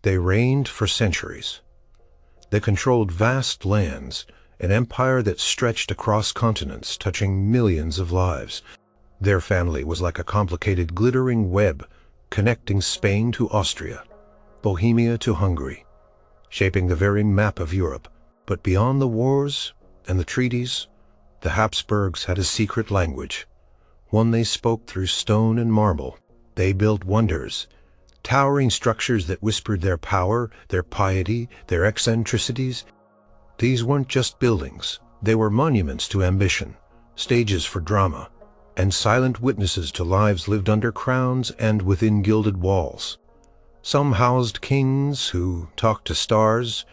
They reigned for centuries. They controlled vast lands, an empire that stretched across continents, touching millions of lives. Their family was like a complicated glittering web, connecting Spain to Austria, Bohemia to Hungary, shaping the very map of Europe. But beyond the wars and the treaties, the Habsburgs had a secret language, one they spoke through stone and marble. They built wonders, towering structures that whispered their power, their piety, their eccentricities. These weren't just buildings, they were monuments to ambition, stages for drama, and silent witnesses to lives lived under crowns and within gilded walls. Some housed kings who talked to stars,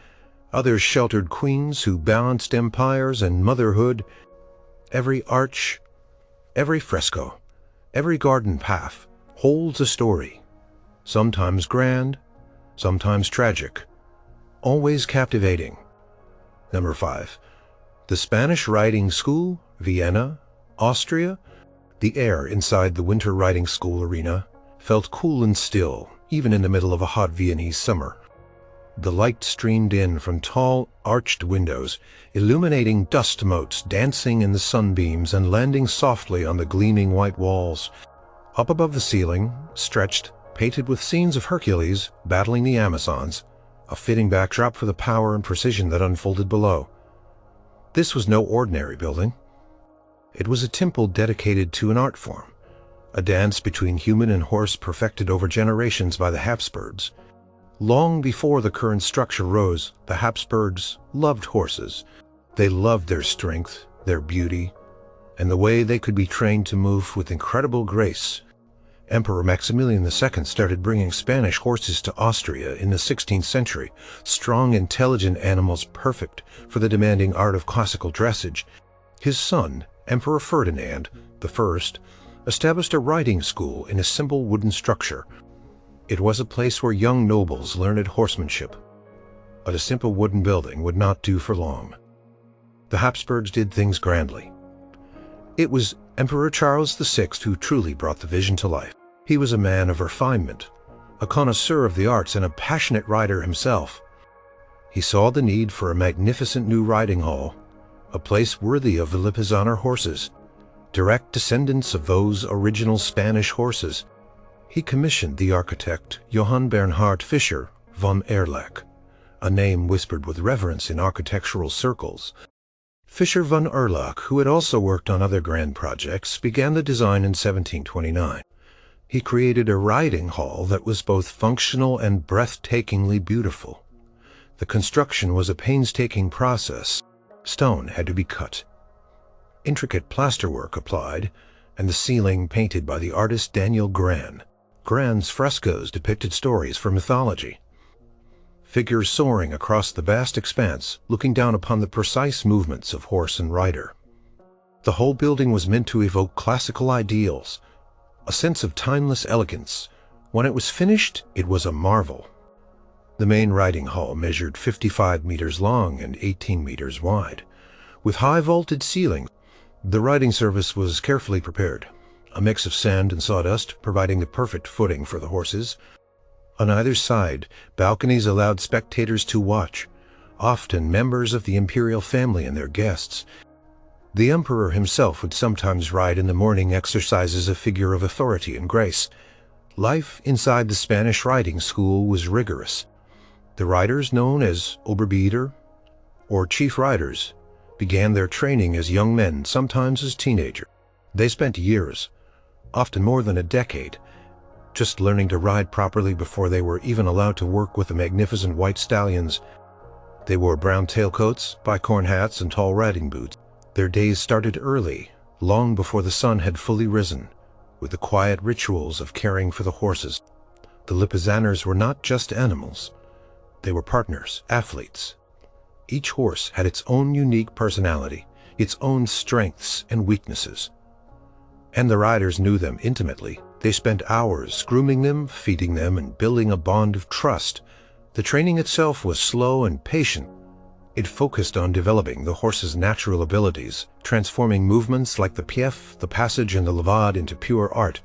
others sheltered queens who balanced empires and motherhood. Every arch, every fresco, every garden path holds a story, sometimes grand, sometimes tragic, always captivating. Number 5. The Spanish Riding School, Vienna, Austria. The air inside the winter riding school arena felt cool and still, even in the middle of a hot Viennese summer. The light streamed in from tall, arched windows, illuminating dust motes dancing in the sunbeams and landing softly on the gleaming white walls. Up above the ceiling, stretched, painted with scenes of Hercules battling the Amazons, a fitting backdrop for the power and precision that unfolded below. This was no ordinary building. It was a temple dedicated to an art form, a dance between human and horse perfected over generations by the Habsburgs. Long before the current structure rose, the Habsburgs loved horses. They loved their strength, their beauty, and the way they could be trained to move with incredible grace. Emperor Maximilian II started bringing Spanish horses to Austria in the 16th century, strong, intelligent animals perfect for the demanding art of classical dressage. His son, Emperor Ferdinand I, established a riding school in a simple wooden structure. It was a place where young nobles learned horsemanship. But a simple wooden building would not do for long. The Habsburgs did things grandly. It was Emperor Charles VI who truly brought the vision to life. He was a man of refinement, a connoisseur of the arts and a passionate rider himself. He saw the need for a magnificent new riding hall, a place worthy of the Lipizzaner horses, direct descendants of those original Spanish horses. He commissioned the architect Johann Bernhard Fischer von Erlach, a name whispered with reverence in architectural circles. Fischer von Erlach, who had also worked on other grand projects, began the design in 1729. He created a riding hall that was both functional and breathtakingly beautiful. The construction was a painstaking process. Stone had to be cut, intricate plasterwork applied, and the ceiling painted by the artist Daniel Gran. Gran's frescoes depicted stories from mythology. Figures soaring across the vast expanse, looking down upon the precise movements of horse and rider. The whole building was meant to evoke classical ideals, a sense of timeless elegance. When it was finished, it was a marvel. The main riding hall measured 55 meters long and 18 meters wide. With high vaulted ceilings, the riding surface was carefully prepared, a mix of sand and sawdust providing the perfect footing for the horses. On either side, balconies allowed spectators to watch, often members of the imperial family and their guests. The emperor himself would sometimes ride in the morning exercise as a figure of authority and grace. Life inside the Spanish riding school was rigorous. The riders, known as Oberbieder, or chief riders, began their training as young men, sometimes as teenagers. They spent years, often more than a decade, just learning to ride properly before they were even allowed to work with the magnificent white stallions. They wore brown tailcoats, bicorn hats, and tall riding boots. Their days started early, long before the sun had fully risen, with the quiet rituals of caring for the horses. The Lipizzaners were not just animals. They were partners, athletes. Each horse had its own unique personality, its own strengths and weaknesses. And the riders knew them intimately. They spent hours grooming them, feeding them, and building a bond of trust. The training itself was slow and patient. It focused on developing the horse's natural abilities, transforming movements like the piaffe, the passage, and the levade into pure art.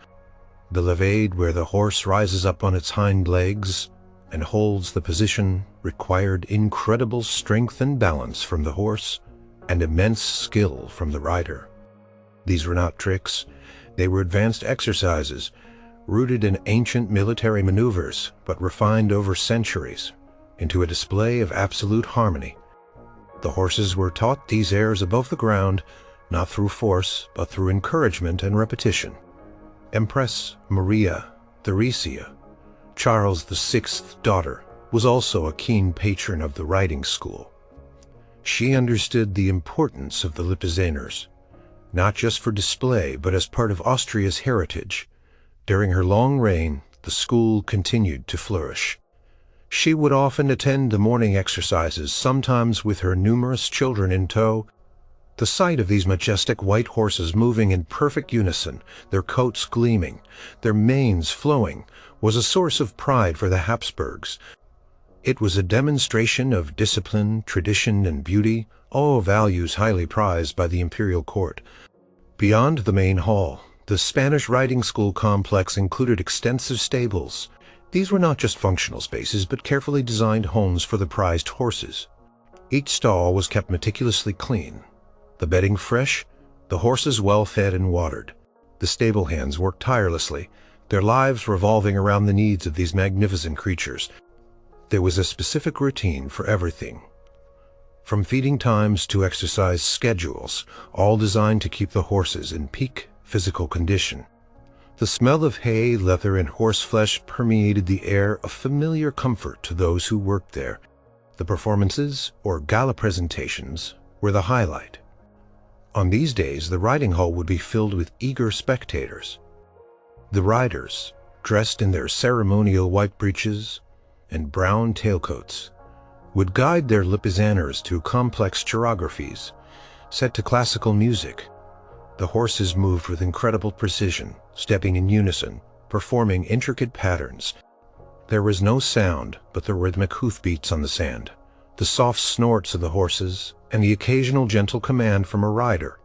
The levade, where the horse rises up on its hind legs, and holds the position required incredible strength and balance from the horse and immense skill from the rider. These were not tricks, they were advanced exercises, rooted in ancient military maneuvers, but refined over centuries into a display of absolute harmony. The horses were taught these airs above the ground, not through force, but through encouragement and repetition. Empress Maria Theresia, Charles VI's daughter, was also a keen patron of the riding school. She understood the importance of the Lipizzaners, not just for display, but as part of Austria's heritage. During her long reign, the school continued to flourish. She would often attend the morning exercises, sometimes with her numerous children in tow. The sight of these majestic white horses moving in perfect unison, their coats gleaming, their manes flowing, was a source of pride for the Habsburgs. It was a demonstration of discipline, tradition, and beauty, all values highly prized by the imperial court. Beyond the main hall, the Spanish riding school complex included extensive stables. These were not just functional spaces, but carefully designed homes for the prized horses. Each stall was kept meticulously clean, the bedding fresh, the horses well fed and watered. The stable hands worked tirelessly, their lives revolving around the needs of these magnificent creatures. There was a specific routine for everything, from feeding times to exercise schedules, all designed to keep the horses in peak physical condition. The smell of hay, leather, and horseflesh permeated the air, a familiar comfort to those who worked there. The performances, or gala presentations, were the highlight. On these days, the riding hall would be filled with eager spectators. The riders, dressed in their ceremonial white breeches and brown tailcoats, would guide their Lipizzaners through complex choreographies set to classical music. The horses moved with incredible precision, stepping in unison, performing intricate patterns. There was no sound but the rhythmic hoofbeats on the sand, the soft snorts of the horses, and the occasional gentle command from a rider.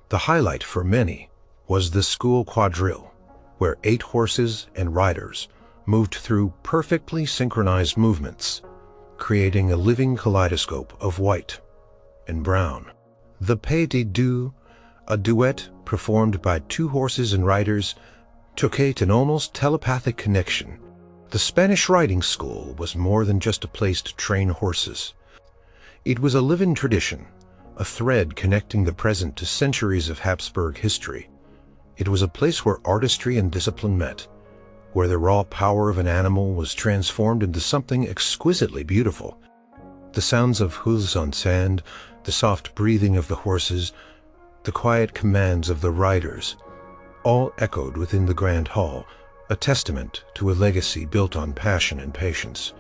The highlight for many was the school quadrille, where 8 horses and riders moved through perfectly synchronized movements, creating a living kaleidoscope of white and brown. The pas de deux, a duet performed by 2 horses and riders, took an almost telepathic connection. The Spanish riding school was more than just a place to train horses. It was a living tradition, a thread connecting the present to centuries of Habsburg history. It was a place where artistry and discipline met, where the raw power of an animal was transformed into something exquisitely beautiful. The sounds of hooves on sand, the soft breathing of the horses, the quiet commands of the riders, all echoed within the grand hall, a testament to a legacy built on passion and patience.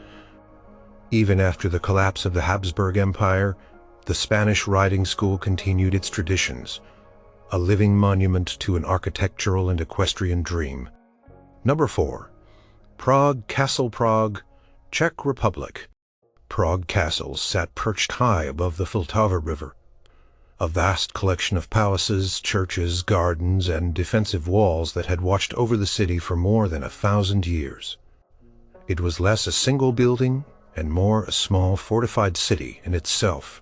Even after the collapse of the Habsburg Empire, the Spanish riding school continued its traditions, a living monument to an architectural and equestrian dream. Number 4. Prague Castle, Prague, Czech Republic. Prague Castle sat perched high above the Vltava River. A vast collection of palaces, churches, gardens, and defensive walls that had watched over the city for more than 1,000 years. It was less a single building and more a small fortified city in itself,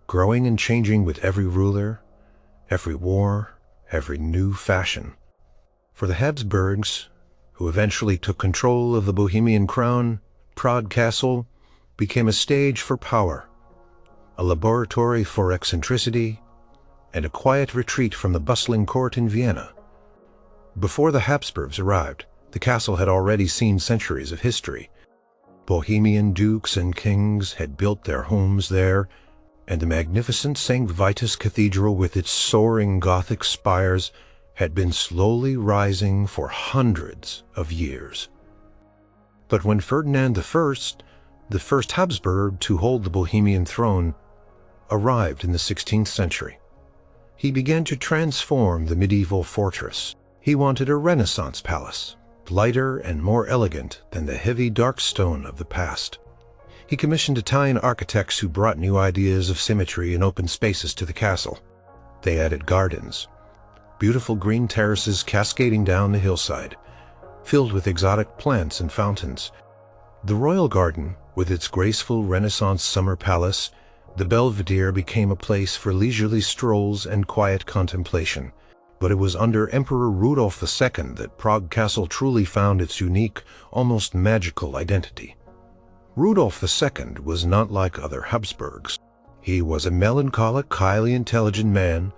growing and changing with every ruler, every war, every new fashion. For the Habsburgs, who eventually took control of the Bohemian crown, Prague Castle became a stage for power, a laboratory for eccentricity, and a quiet retreat from the bustling court in Vienna. Before the Habsburgs arrived, the castle had already seen centuries of history. Bohemian dukes and kings had built their homes there, and the magnificent St. Vitus Cathedral with its soaring Gothic spires had been slowly rising for hundreds of years. But when Ferdinand I, the first Habsburg to hold the Bohemian throne, arrived in the 16th century, he began to transform the medieval fortress. He wanted a Renaissance palace, lighter and more elegant than the heavy dark stone of the past. He commissioned Italian architects who brought new ideas of symmetry and open spaces to the castle. They added gardens, beautiful green terraces cascading down the hillside, filled with exotic plants and fountains. The royal garden, with its graceful Renaissance summer palace, the Belvedere, became a place for leisurely strolls and quiet contemplation. But it was under Emperor Rudolf II that Prague Castle truly found its unique, almost magical identity. Rudolf II was not like other Habsburgs. He was a melancholic, highly intelligent man,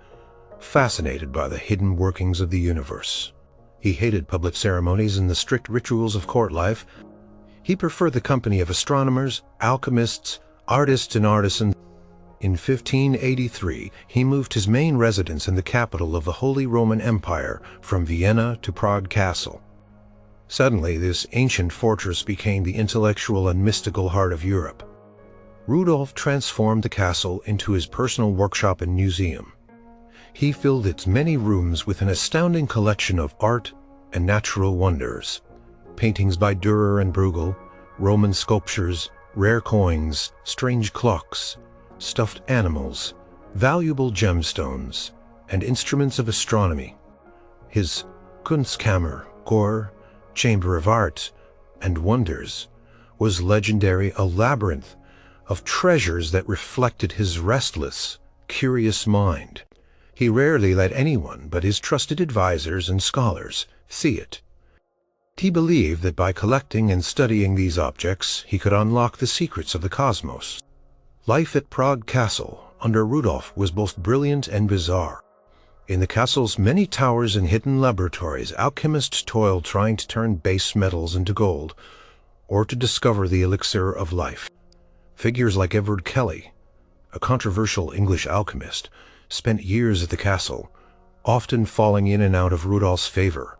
fascinated by the hidden workings of the universe. He hated public ceremonies and the strict rituals of court life. He preferred the company of astronomers, alchemists, artists, and artisans. In 1583, he moved his main residence in the capital of the Holy Roman Empire from Vienna to Prague Castle. Suddenly, this ancient fortress became the intellectual and mystical heart of Europe. Rudolf transformed the castle into his personal workshop and museum. He filled its many rooms with an astounding collection of art and natural wonders. Paintings by Dürer and Bruegel, Roman sculptures, rare coins, strange clocks, stuffed animals, valuable gemstones, and instruments of astronomy. His Kunstkammer, or Chamber of Art and Wonders, was legendary, a labyrinth of treasures that reflected his restless, curious mind. He rarely let anyone but his trusted advisors and scholars see it. He believed that by collecting and studying these objects, he could unlock the secrets of the cosmos. Life at Prague Castle under Rudolf was both brilliant and bizarre. In the castle's many towers and hidden laboratories, alchemists toiled trying to turn base metals into gold, or to discover the elixir of life. Figures like Edward Kelly, a controversial English alchemist, spent years at the castle, often falling in and out of Rudolf's favor.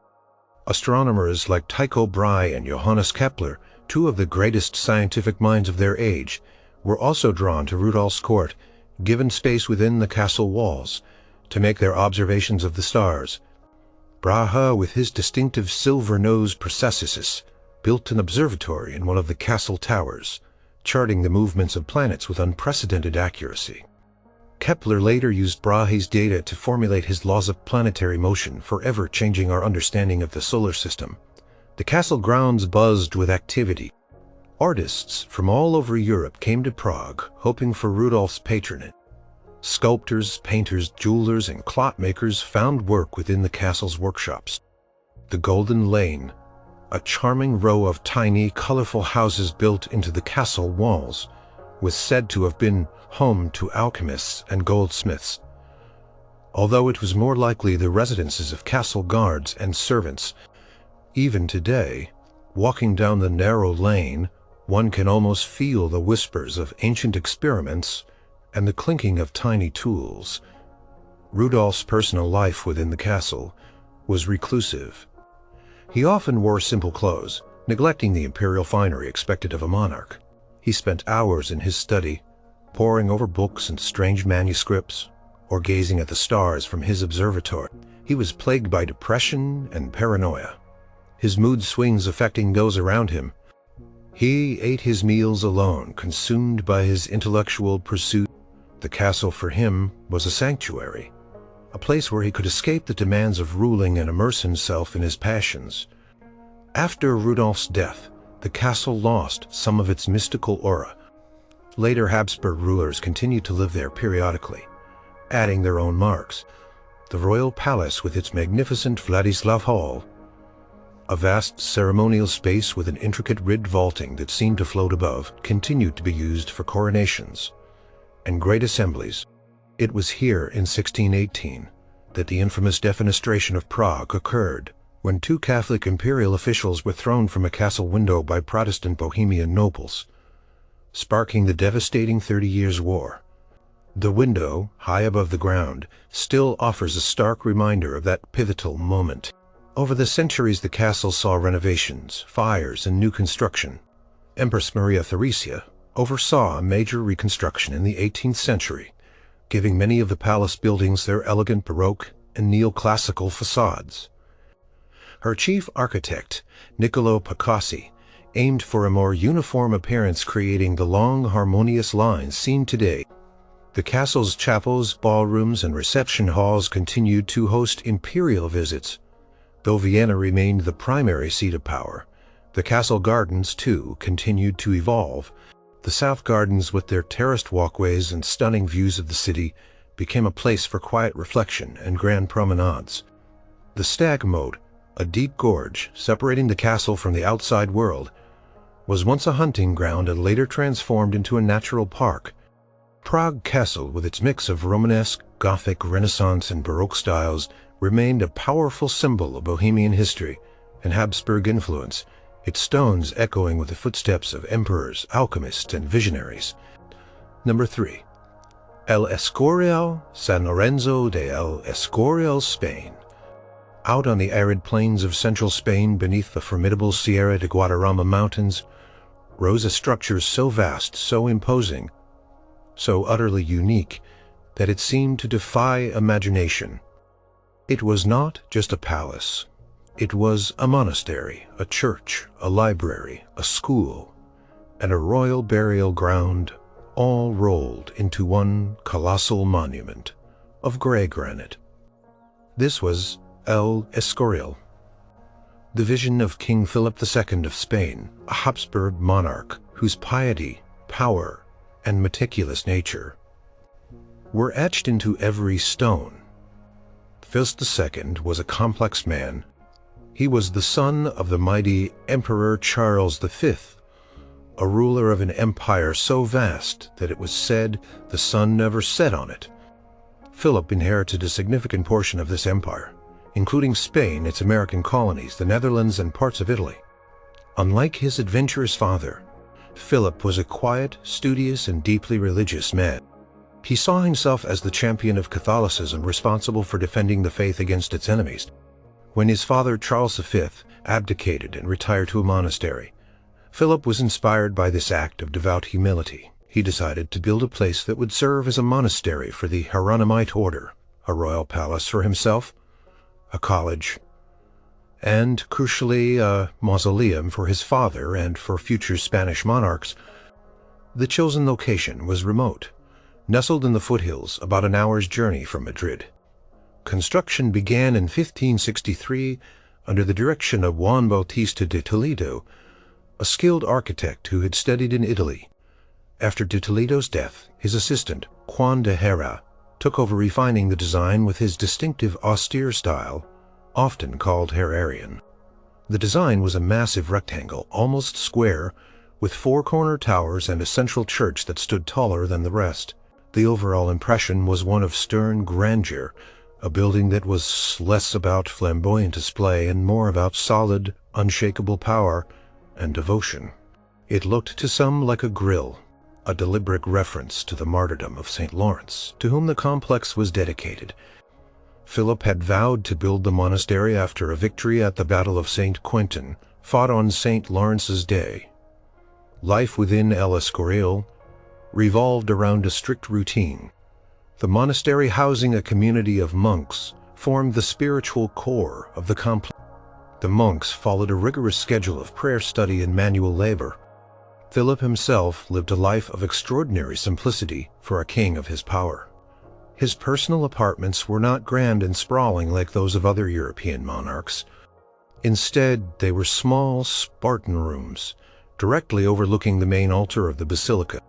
Astronomers like Tycho Brahe and Johannes Kepler, two of the greatest scientific minds of their age, were also drawn to Rudolf's court, given space within the castle walls to make their observations of the stars. Brahe, with his distinctive silver-nosed processus, built an observatory in one of the castle towers, charting the movements of planets with unprecedented accuracy. Kepler later used Brahe's data to formulate his laws of planetary motion, forever changing our understanding of the solar system. The castle grounds buzzed with activity. Artists from all over Europe came to Prague, hoping for Rudolf's patronage. Sculptors, painters, jewelers, and clockmakers found work within the castle's workshops. The Golden Lane, a charming row of tiny, colorful houses built into the castle walls, was said to have been home to alchemists and goldsmiths, although it was more likely the residences of castle guards and servants. Even today, walking down the narrow lane, one can almost feel the whispers of ancient experiments and the clinking of tiny tools. Rudolf's personal life within the castle was reclusive. He often wore simple clothes, neglecting the imperial finery expected of a monarch. He spent hours in his study, poring over books and strange manuscripts, or gazing at the stars from his observatory. He was plagued by depression and paranoia, his mood swings affecting those around him. He ate his meals alone, consumed by his intellectual pursuit. The castle for him was a sanctuary, a place where he could escape the demands of ruling and immerse himself in his passions. After Rudolf's death, the castle lost some of its mystical aura. Later Habsburg rulers continued to live there periodically, adding their own marks. The royal palace with its magnificent Vladislav Hall, a vast ceremonial space with an intricate ribbed vaulting that seemed to float above, continued to be used for coronations and great assemblies. It was here in 1618 that the infamous defenestration of Prague occurred, when two Catholic imperial officials were thrown from a castle window by Protestant Bohemian nobles, sparking the devastating 30 Years' War. The window, high above the ground, still offers a stark reminder of that pivotal moment. Over the centuries, the castle saw renovations, fires, and new construction. Empress Maria Theresia oversaw a major reconstruction in the 18th century, giving many of the palace buildings their elegant Baroque and neoclassical facades. Her chief architect, Niccolò Picassi, aimed for a more uniform appearance, creating the long, harmonious lines seen today. The castle's chapels, ballrooms, and reception halls continued to host imperial visits. Though Vienna remained the primary seat of power, The castle gardens, too, continued to evolve. The south gardens, with their terraced walkways and stunning views of the city, became a place for quiet reflection and grand promenades. The Stag Moat, a deep gorge separating the castle from the outside world, was once a hunting ground and later transformed into a natural park. Prague Castle, with its mix of Romanesque, Gothic, Renaissance, and Baroque styles, remained a powerful symbol of Bohemian history and Habsburg influence, its stones echoing with the footsteps of emperors, alchemists, and visionaries. Number 3. El Escorial, San Lorenzo de El Escorial, Spain. Out on the arid plains of central Spain, beneath the formidable Sierra de Guadarrama mountains, rose a structure so vast, so imposing, so utterly unique, that it seemed to defy imagination. It was not just a palace. It was a monastery, a church, a library, a school, and a royal burial ground, all rolled into one colossal monument of gray granite. This was El Escorial, the vision of King Philip II of Spain, a Habsburg monarch whose piety, power, and meticulous nature were etched into every stone. Philip II was a complex man. He was the son of the mighty Emperor Charles V, a ruler of an empire so vast that it was said the sun never set on it. Philip inherited a significant portion of this empire, including Spain, its American colonies, the Netherlands, and parts of Italy. Unlike his adventurous father, Philip was a quiet, studious, and deeply religious man. He saw himself as the champion of Catholicism, responsible for defending the faith against its enemies. When his father, Charles V, abdicated and retired to a monastery, Philip was inspired by this act of devout humility. He decided to build a place that would serve as a monastery for the Hieronymite order, a royal palace for himself, a college, and, crucially, a mausoleum for his father and for future Spanish monarchs. The chosen location was remote, nestled in the foothills about an hour's journey from Madrid. Construction began in 1563 under the direction of Juan Bautista de Toledo, a skilled architect who had studied in Italy. After de Toledo's death, his assistant, Juan de Hera, took over refining the design with his distinctive austere style, often called Herrerian. The design was a massive rectangle, almost square, with four corner towers and a central church that stood taller than the rest. The overall impression was one of stern grandeur, a building that was less about flamboyant display and more about solid, unshakable power and devotion. It looked to some like a grill, a deliberate reference to the martyrdom of St. Lawrence, to whom the complex was dedicated. Philip had vowed to build the monastery after a victory at the Battle of St. Quentin, fought on St. Lawrence's Day. Life within El Escorial revolved around a strict routine. The monastery, housing a community of monks, formed the spiritual core of the complex. The monks followed a rigorous schedule of prayer, study, and manual labor. Philip himself lived a life of extraordinary simplicity for a king of his power. His personal apartments were not grand and sprawling like those of other European monarchs. Instead, they were small, Spartan rooms, directly overlooking the main altar of the basilica.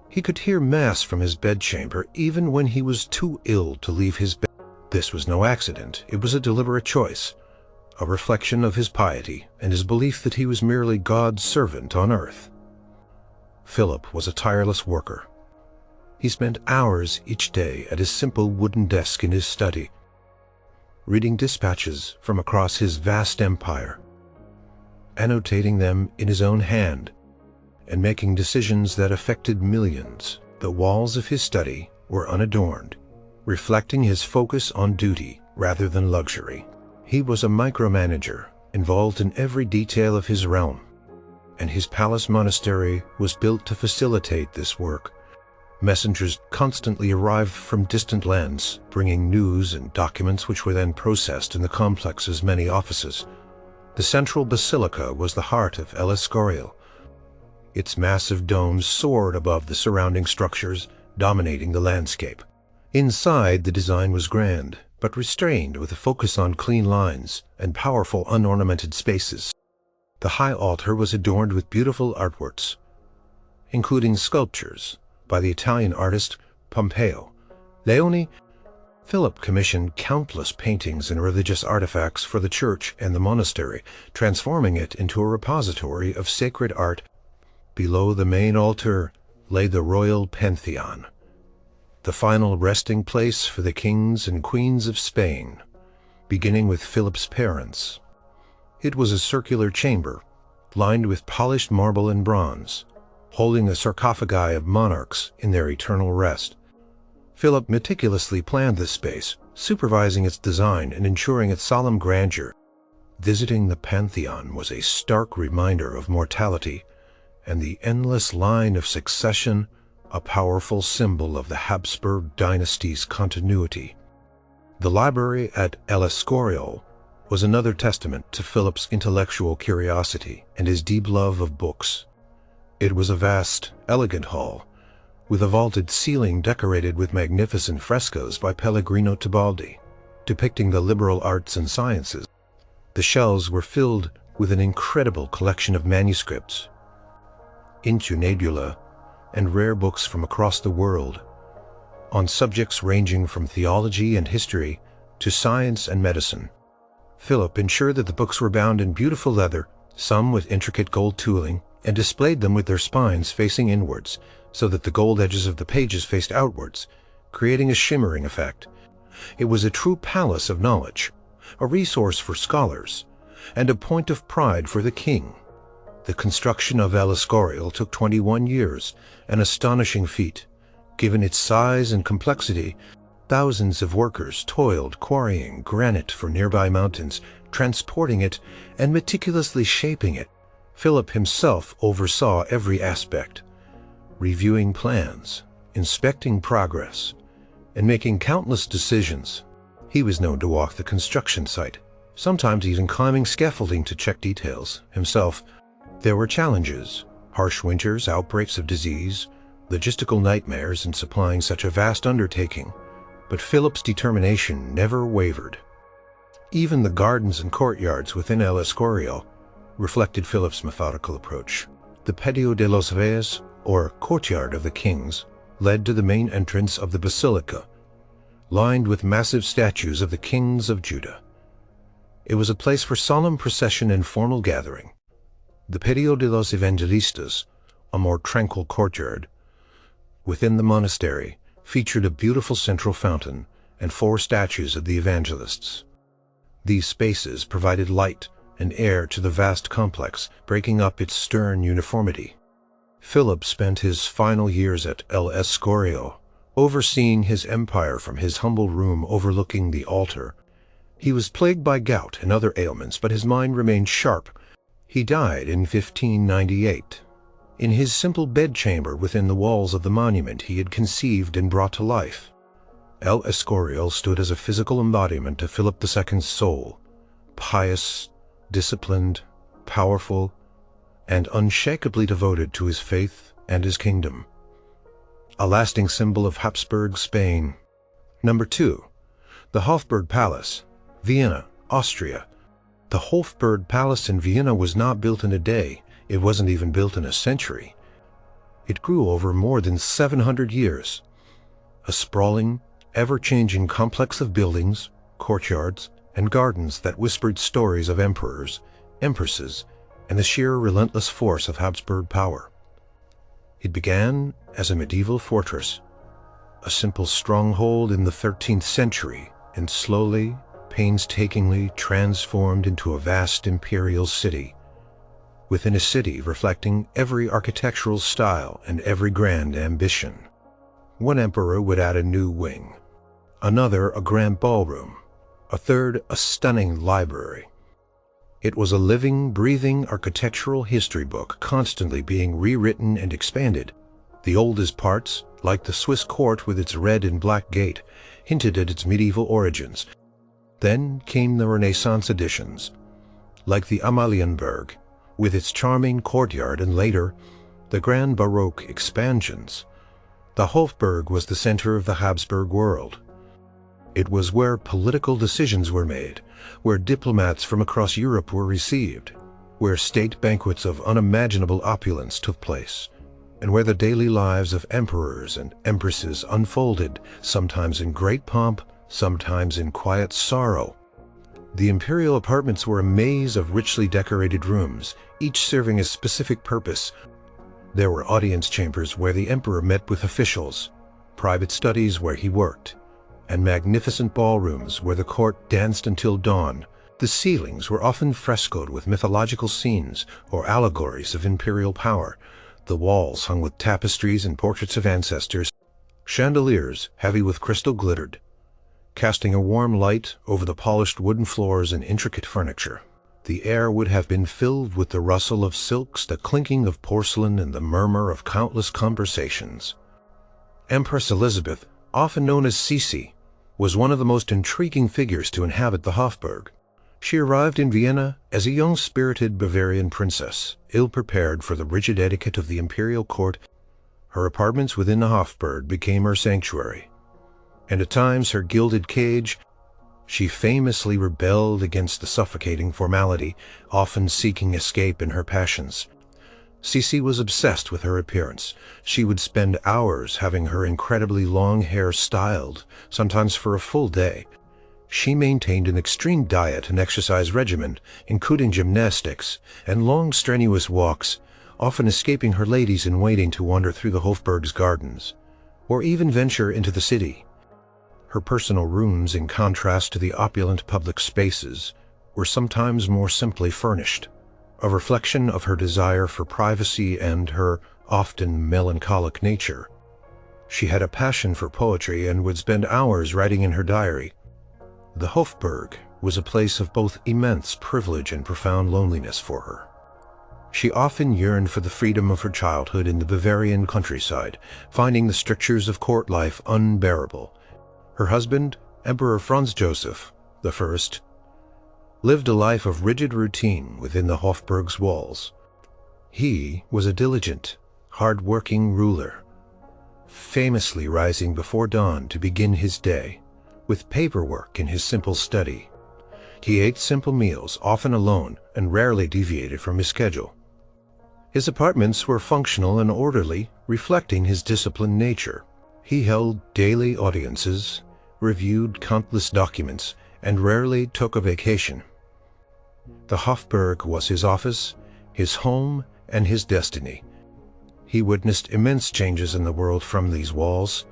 He could hear Mass from his bedchamber even when he was too ill to leave his bed. This was no accident. It was a deliberate choice, a reflection of his piety and his belief that he was merely God's servant on earth. Philip was a tireless worker. He spent hours each day at his simple wooden desk in his study, reading dispatches from across his vast empire, annotating them in his own hand, and making decisions that affected millions. The walls of his study were unadorned, reflecting his focus on duty rather than luxury. He was a micromanager, involved in every detail of his realm, and his palace monastery was built to facilitate this work. Messengers constantly arrived from distant lands, bringing news and documents which were then processed in the complex's many offices. The central basilica was the heart of El Escorial. Its massive domes soared above the surrounding structures, dominating the landscape. Inside, the design was grand, but restrained, with a focus on clean lines and powerful unornamented spaces. The high altar was adorned with beautiful artworks, including sculptures by the Italian artist Pompeo Leone. Philip commissioned countless paintings and religious artifacts for the church and the monastery, transforming it into a repository of sacred art. Below the main altar lay the royal pantheon, the final resting place for the kings and queens of Spain, beginning with Philip's parents. It was a circular chamber, lined with polished marble and bronze, holding the sarcophagi of monarchs in their eternal rest. Philip meticulously planned this space, supervising its design and ensuring its solemn grandeur. Visiting the Pantheon was a stark reminder of mortality and the endless line of succession, a powerful symbol of the Habsburg dynasty's continuity. The library at El Escorial was another testament to Philip's intellectual curiosity and his deep love of books. It was a vast, elegant hall, with a vaulted ceiling decorated with magnificent frescoes by Pellegrino Tibaldi, depicting the liberal arts and sciences. The shelves were filled with an incredible collection of manuscripts, incunabula, and rare books from across the world, on subjects ranging from theology and history to science and medicine. Philip ensured that the books were bound in beautiful leather, some with intricate gold tooling, and displayed them with their spines facing inwards, so that the gold edges of the pages faced outwards, creating a shimmering effect. It was a true palace of knowledge, a resource for scholars, and a point of pride for the king. The construction of El Escorial took 21 years, an astonishing feat. Given its size and complexity, thousands of workers toiled quarrying granite for nearby mountains, transporting it and meticulously shaping it. Philip himself oversaw every aspect, reviewing plans, inspecting progress, and making countless decisions. He was known to walk the construction site, sometimes even climbing scaffolding to check details himself. There were challenges, harsh winters, outbreaks of disease, logistical nightmares in supplying such a vast undertaking, but Philip's determination never wavered. Even the gardens and courtyards within El Escorial reflected Philip's methodical approach. The Patio de los Reyes, or courtyard of the kings, led to the main entrance of the basilica, lined with massive statues of the kings of Judah. It was a place for solemn procession and formal gathering. The Patio de los Evangelistas, a more tranquil courtyard within the monastery, featured a beautiful central fountain and 4 statues of the evangelists. These spaces provided light and air to the vast complex, breaking up its stern uniformity. Philip spent his final years at El Escorial, overseeing his empire from his humble room overlooking the altar. He was plagued by gout and other ailments, but his mind remained sharp. He died in 1598. In his simple bedchamber within the walls of the monument he had conceived and brought to life. El Escorial stood as a physical embodiment of Philip II's soul, pious, disciplined, powerful, and unshakably devoted to his faith and his kingdom. A lasting symbol of Habsburg Spain. Number 2. The Hofburg Palace, Vienna, Austria. The Hofburg Palace in Vienna was not built in a day. It wasn't even built in a century. It grew over more than 700 years. A sprawling, ever-changing complex of buildings, courtyards, and gardens that whispered stories of emperors, empresses, and the sheer relentless force of Habsburg power. It began as a medieval fortress, a simple stronghold in the 13th century, and slowly, painstakingly transformed into a vast imperial city, within a city reflecting every architectural style and every grand ambition. One emperor would add a new wing, another a grand ballroom, a third a stunning library. It was a living, breathing architectural history book, constantly being rewritten and expanded. The oldest parts, like the Swiss court with its red and black gate, hinted at its medieval origins. Then came the Renaissance additions, like the Amalienburg, with its charming courtyard, and later, the Grand Baroque expansions. The Hofburg was the center of the Habsburg world. It was where political decisions were made, where diplomats from across Europe were received, where state banquets of unimaginable opulence took place, and where the daily lives of emperors and empresses unfolded, sometimes in great pomp, sometimes in quiet sorrow. The imperial apartments were a maze of richly decorated rooms, each serving a specific purpose. There were audience chambers where the emperor met with officials, private studies where he worked, and magnificent ballrooms where the court danced until dawn. The ceilings were often frescoed with mythological scenes or allegories of imperial power. The walls hung with tapestries and portraits of ancestors. Chandeliers, heavy with crystal, glittered, casting a warm light over the polished wooden floors and intricate furniture. The air would have been filled with the rustle of silks, the clinking of porcelain, and the murmur of countless conversations. Empress Elizabeth, often known as Sisi, was one of the most intriguing figures to inhabit the Hofburg. She arrived in Vienna as a young spirited Bavarian princess, ill-prepared for the rigid etiquette of the imperial court. Her apartments within the Hofburg became her sanctuary, and at times her gilded cage. She famously rebelled against the suffocating formality, often seeking escape in her passions. Sisi was obsessed with her appearance. She would spend hours having her incredibly long hair styled, sometimes for a full day. She maintained an extreme diet and exercise regimen, including gymnastics and long strenuous walks, often escaping her ladies-in-waiting to wander through the Hofburg's gardens, or even venture into the city. Her personal rooms, in contrast to the opulent public spaces, were sometimes more simply furnished, a reflection of her desire for privacy and her often melancholic nature. She had a passion for poetry and would spend hours writing in her diary. The Hofburg was a place of both immense privilege and profound loneliness for her. She often yearned for the freedom of her childhood in the Bavarian countryside, finding the strictures of court life unbearable. Her husband, Emperor Franz Joseph I, lived a life of rigid routine within the Hofburg's walls. He was a diligent, hard-working ruler, famously rising before dawn to begin his day, with paperwork in his simple study. He ate simple meals, often alone, and rarely deviated from his schedule. His apartments were functional and orderly, reflecting his disciplined nature. He held daily audiences, reviewed countless documents, and rarely took a vacation. The Hofburg was his office, his home, and his destiny. He witnessed immense changes in the world from these walls,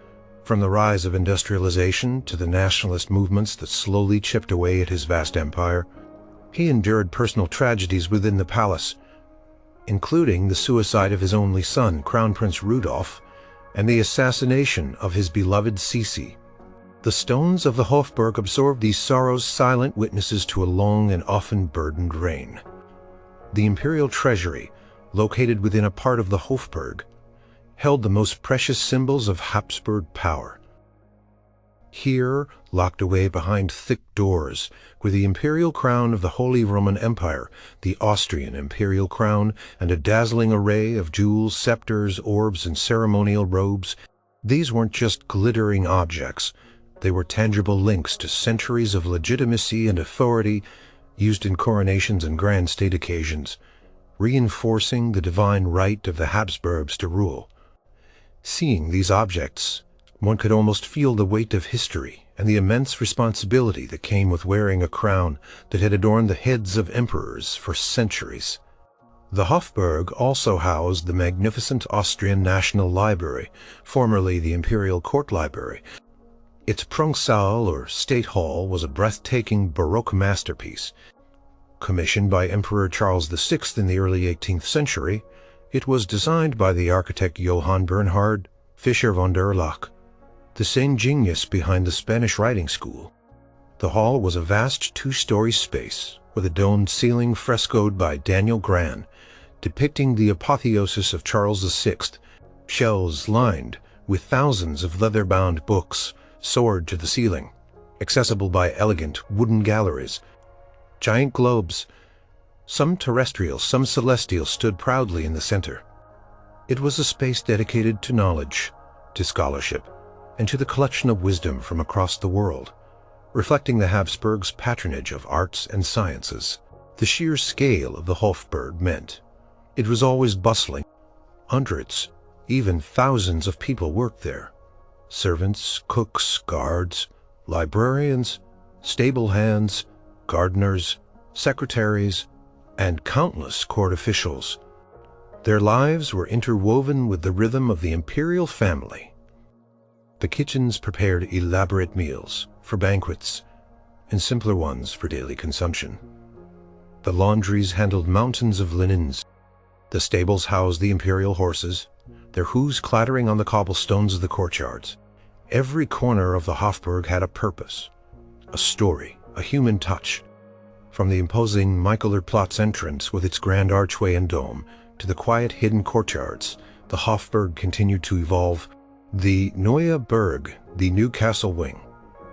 from the rise of industrialization to the nationalist movements that slowly chipped away at his vast empire. He endured personal tragedies within the palace, including the suicide of his only son, Crown Prince Rudolf, and the assassination of his beloved Sisi. The stones of the Hofburg absorbed these sorrows, silent witnesses to a long and often burdened reign. The imperial treasury, located within a part of the Hofburg, held the most precious symbols of Habsburg power. Here, locked away behind thick doors, were the imperial crown of the Holy Roman Empire, the Austrian imperial crown, and a dazzling array of jewels, scepters, orbs, and ceremonial robes. These weren't just glittering objects. They were tangible links to centuries of legitimacy and authority used in coronations and grand state occasions, reinforcing the divine right of the Habsburgs to rule. Seeing these objects, one could almost feel the weight of history and the immense responsibility that came with wearing a crown that had adorned the heads of emperors for centuries. The Hofburg also housed the magnificent Austrian National Library, formerly the Imperial Court Library. Its Prunksaal, or State Hall, was a breathtaking Baroque masterpiece. Commissioned by Emperor Charles VI in the early 18th century, it was designed by the architect Johann Bernhard Fischer von der Lach, the same genius behind the Spanish writing school. The hall was a vast two-story space with a domed ceiling frescoed by Daniel Gran, depicting the apotheosis of Charles VI. Shelves lined with thousands of leather-bound books soared to the ceiling, accessible by elegant wooden galleries. Giant globes, some terrestrial, some celestial, stood proudly in the center. It was a space dedicated to knowledge, to scholarship, and to the collection of wisdom from across the world, reflecting the Habsburgs' patronage of arts and sciences. The sheer scale of the Hofburg meant it was always bustling. Hundreds, even thousands of people worked there. Servants, cooks, guards, librarians, stable hands, gardeners, secretaries, and countless court officials. Their lives were interwoven with the rhythm of the imperial family. The kitchens prepared elaborate meals for banquets and simpler ones for daily consumption. The laundries handled mountains of linens. The stables housed the imperial horses, their hooves clattering on the cobblestones of the courtyards. Every corner of the Hofburg had a purpose, a story, a human touch. From the imposing Michaelerplatz entrance with its grand archway and dome to the quiet hidden courtyards, the Hofburg continued to evolve. The Neue Burg, the new castle wing,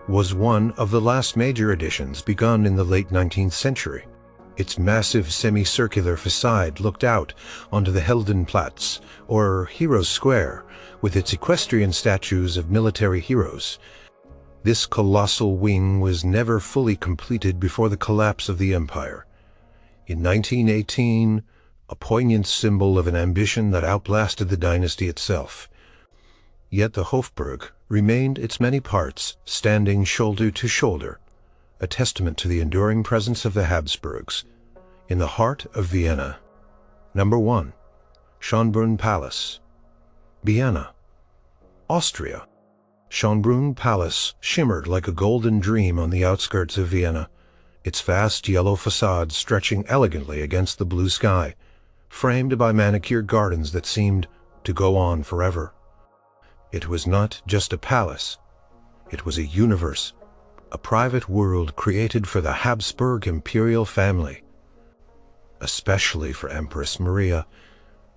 was one of the last major additions begun in the late 19th century. Its massive semicircular facade looked out onto the Heldenplatz, or Heroes Square, with its equestrian statues of military heroes. This colossal wing was never fully completed before the collapse of the empire. In 1918, a poignant symbol of an ambition that outlasted the dynasty itself. Yet the Hofburg remained its many parts, standing shoulder to shoulder, a testament to the enduring presence of the Habsburgs. In the heart of Vienna. Number 1. Schönbrunn Palace. Vienna, Austria. Schönbrunn Palace shimmered like a golden dream on the outskirts of Vienna, its vast yellow facade stretching elegantly against the blue sky, framed by manicured gardens that seemed to go on forever. It was not just a palace. It was a universe, a private world created for the Habsburg imperial family. Especially for Empress Maria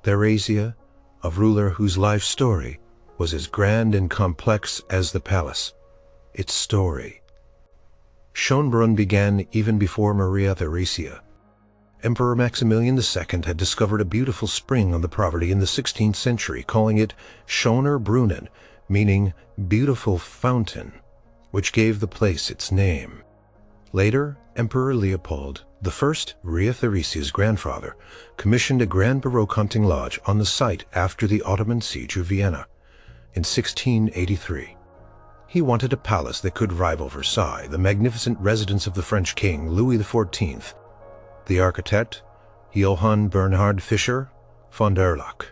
Theresia, a ruler whose life story was as grand and complex as the palace. Its story. Schönbrunn began even before Maria Theresia. Emperor Maximilian II had discovered a beautiful spring on the property in the 16th century, calling it Schöner Brunnen, meaning beautiful fountain, which gave the place its name. Later, Emperor Leopold I, Maria Theresia's grandfather, commissioned a grand Baroque hunting lodge on the site after the Ottoman siege of Vienna in 1683. He wanted a palace that could rival Versailles, the magnificent residence of the French king Louis XIV. The architect, Johann Bernhard Fischer von der Lach,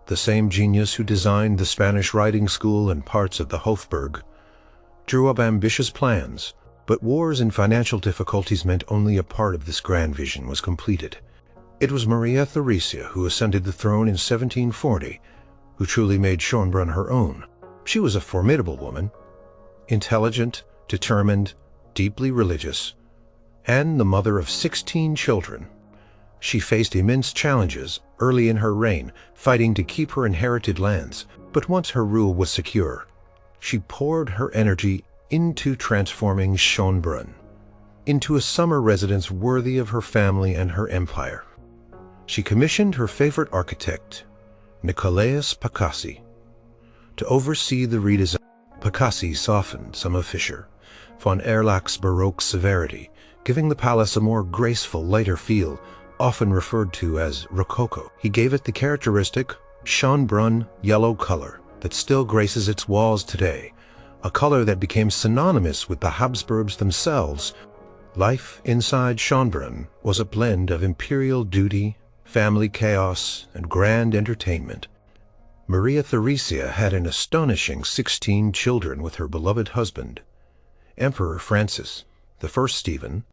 the same genius who designed the Spanish riding school and parts of the Hofburg, drew up ambitious plans. But wars and financial difficulties meant only a part of this grand vision was completed. It was Maria Theresia who ascended the throne in 1740, who truly made Schönbrunn her own. She was a formidable woman, intelligent, determined, deeply religious, and the mother of 16 children. She faced immense challenges early in her reign, fighting to keep her inherited lands. But once her rule was secure, she poured her energy into transforming Schönbrunn into a summer residence worthy of her family and her empire. She commissioned her favorite architect, Nicolaus Pacassi, to oversee the redesign. Pacassi softened some of Fischer von Erlach's Baroque severity, giving the palace a more graceful, lighter feel, often referred to as Rococo. He gave it the characteristic Schönbrunn yellow color that still graces its walls today, a color that became synonymous with the Habsburgs themselves. Life inside Schönbrunn was a blend of imperial duty, family chaos, and grand entertainment. Maria Theresia had an astonishing 16 children with her beloved husband, Emperor Francis I Stephen.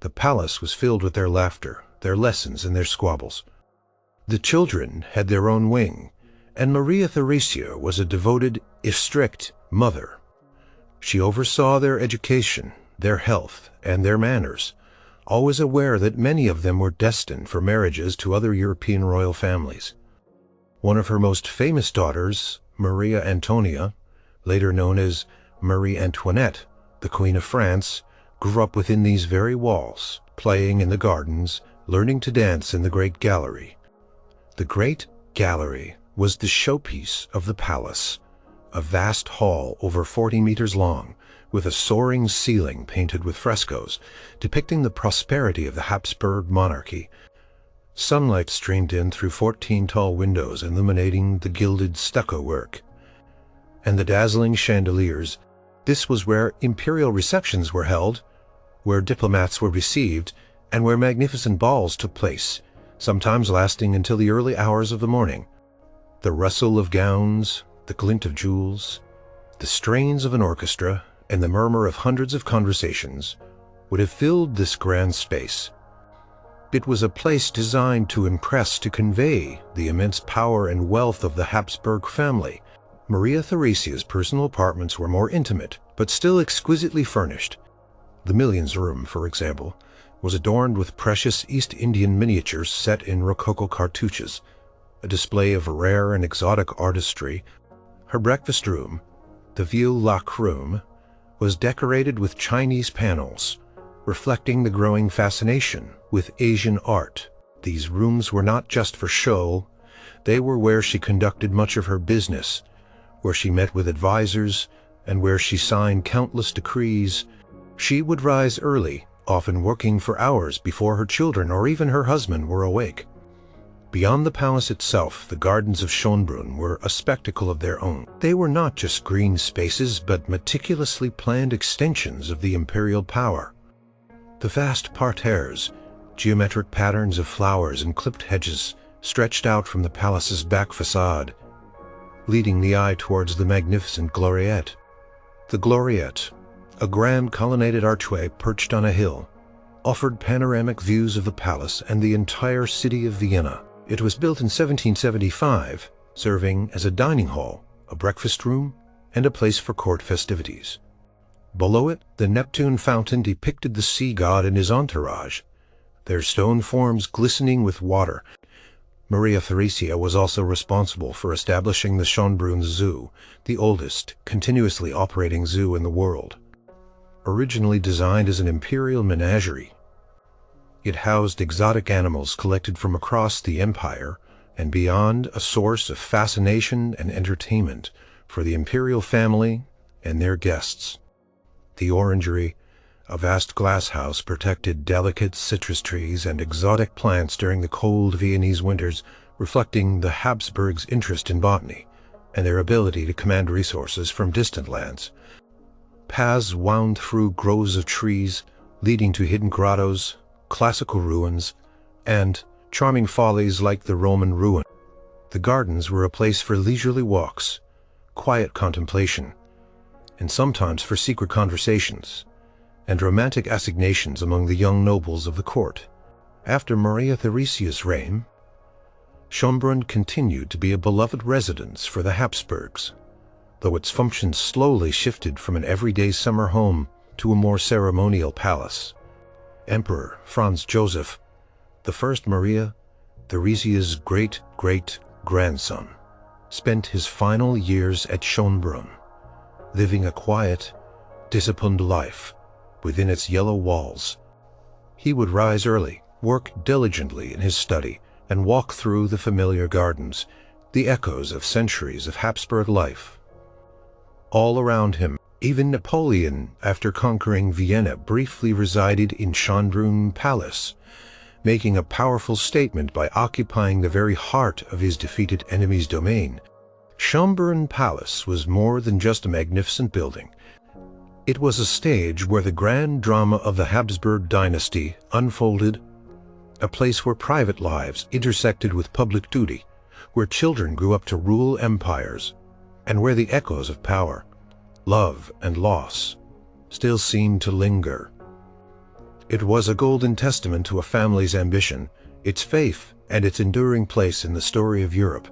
The palace was filled with their laughter, their lessons, and their squabbles. The children had their own wing, and Maria Theresia was a devoted, if strict, mother. She oversaw their education, their health, and their manners, always aware that many of them were destined for marriages to other European royal families. One of her most famous daughters, Maria Antonia, later known as Marie Antoinette, the Queen of France, grew up within these very walls, playing in the gardens, learning to dance in the Great Gallery. The Great Gallery was the showpiece of the palace, a vast hall over 40 meters long, with a soaring ceiling painted with frescoes, depicting the prosperity of the Habsburg monarchy. Sunlight streamed in through 14 tall windows illuminating the gilded stucco work and the dazzling chandeliers. This was where imperial receptions were held, where diplomats were received, and where magnificent balls took place, sometimes lasting until the early hours of the morning. The rustle of gowns, the glint of jewels, the strains of an orchestra, and the murmur of hundreds of conversations would have filled this grand space. It was a place designed to impress, to convey the immense power and wealth of the Habsburg family. Maria Theresia's personal apartments were more intimate, but still exquisitely furnished. The Millions Room, for example, was adorned with precious East Indian miniatures set in Rococo cartouches, a display of rare and exotic artistry. Her breakfast room, the Vieux Lac room, was decorated with Chinese panels, reflecting the growing fascination with Asian art. These rooms were not just for show, they were where she conducted much of her business, where she met with advisors, and where she signed countless decrees. She would rise early, often working for hours before her children or even her husband were awake. Beyond the palace itself, the gardens of Schönbrunn were a spectacle of their own. They were not just green spaces, but meticulously planned extensions of the imperial power. The vast parterres, geometric patterns of flowers and clipped hedges, stretched out from the palace's back facade, leading the eye towards the magnificent gloriette. The gloriette, a grand colonnaded archway perched on a hill, offered panoramic views of the palace and the entire city of Vienna. It was built in 1775, serving as a dining hall, a breakfast room, and a place for court festivities. Below it, the Neptune fountain depicted the sea god and his entourage, their stone forms glistening with water. Maria Theresia was also responsible for establishing the Schönbrunn Zoo, the oldest, continuously operating zoo in the world. Originally designed as an imperial menagerie, it housed exotic animals collected from across the empire and beyond, a source of fascination and entertainment for the imperial family and their guests. The orangery, a vast glass house, protected delicate citrus trees and exotic plants during the cold Viennese winters, reflecting the Habsburgs' interest in botany and their ability to command resources from distant lands. Paths wound through groves of trees, leading to hidden grottos, classical ruins, and charming follies like the Roman ruin. The gardens were a place for leisurely walks, quiet contemplation, and sometimes for secret conversations and romantic assignations among the young nobles of the court. After Maria Theresia's reign, Schönbrunn continued to be a beloved residence for the Habsburgs, though its functions slowly shifted from an everyday summer home to a more ceremonial palace. Emperor Franz Joseph, the first Maria Theresia's great-great-grandson, spent his final years at Schönbrunn, living a quiet, disciplined life within its yellow walls. He would rise early, work diligently in his study, and walk through the familiar gardens, the echoes of centuries of Habsburg life. All around him, even Napoleon, after conquering Vienna, briefly resided in Schönbrunn Palace, making a powerful statement by occupying the very heart of his defeated enemy's domain. Schönbrunn Palace was more than just a magnificent building. It was a stage where the grand drama of the Habsburg dynasty unfolded, a place where private lives intersected with public duty, where children grew up to rule empires, and where the echoes of power, love, and loss still seemed to linger. It was a golden testament to a family's ambition, its faith, and its enduring place in the story of Europe.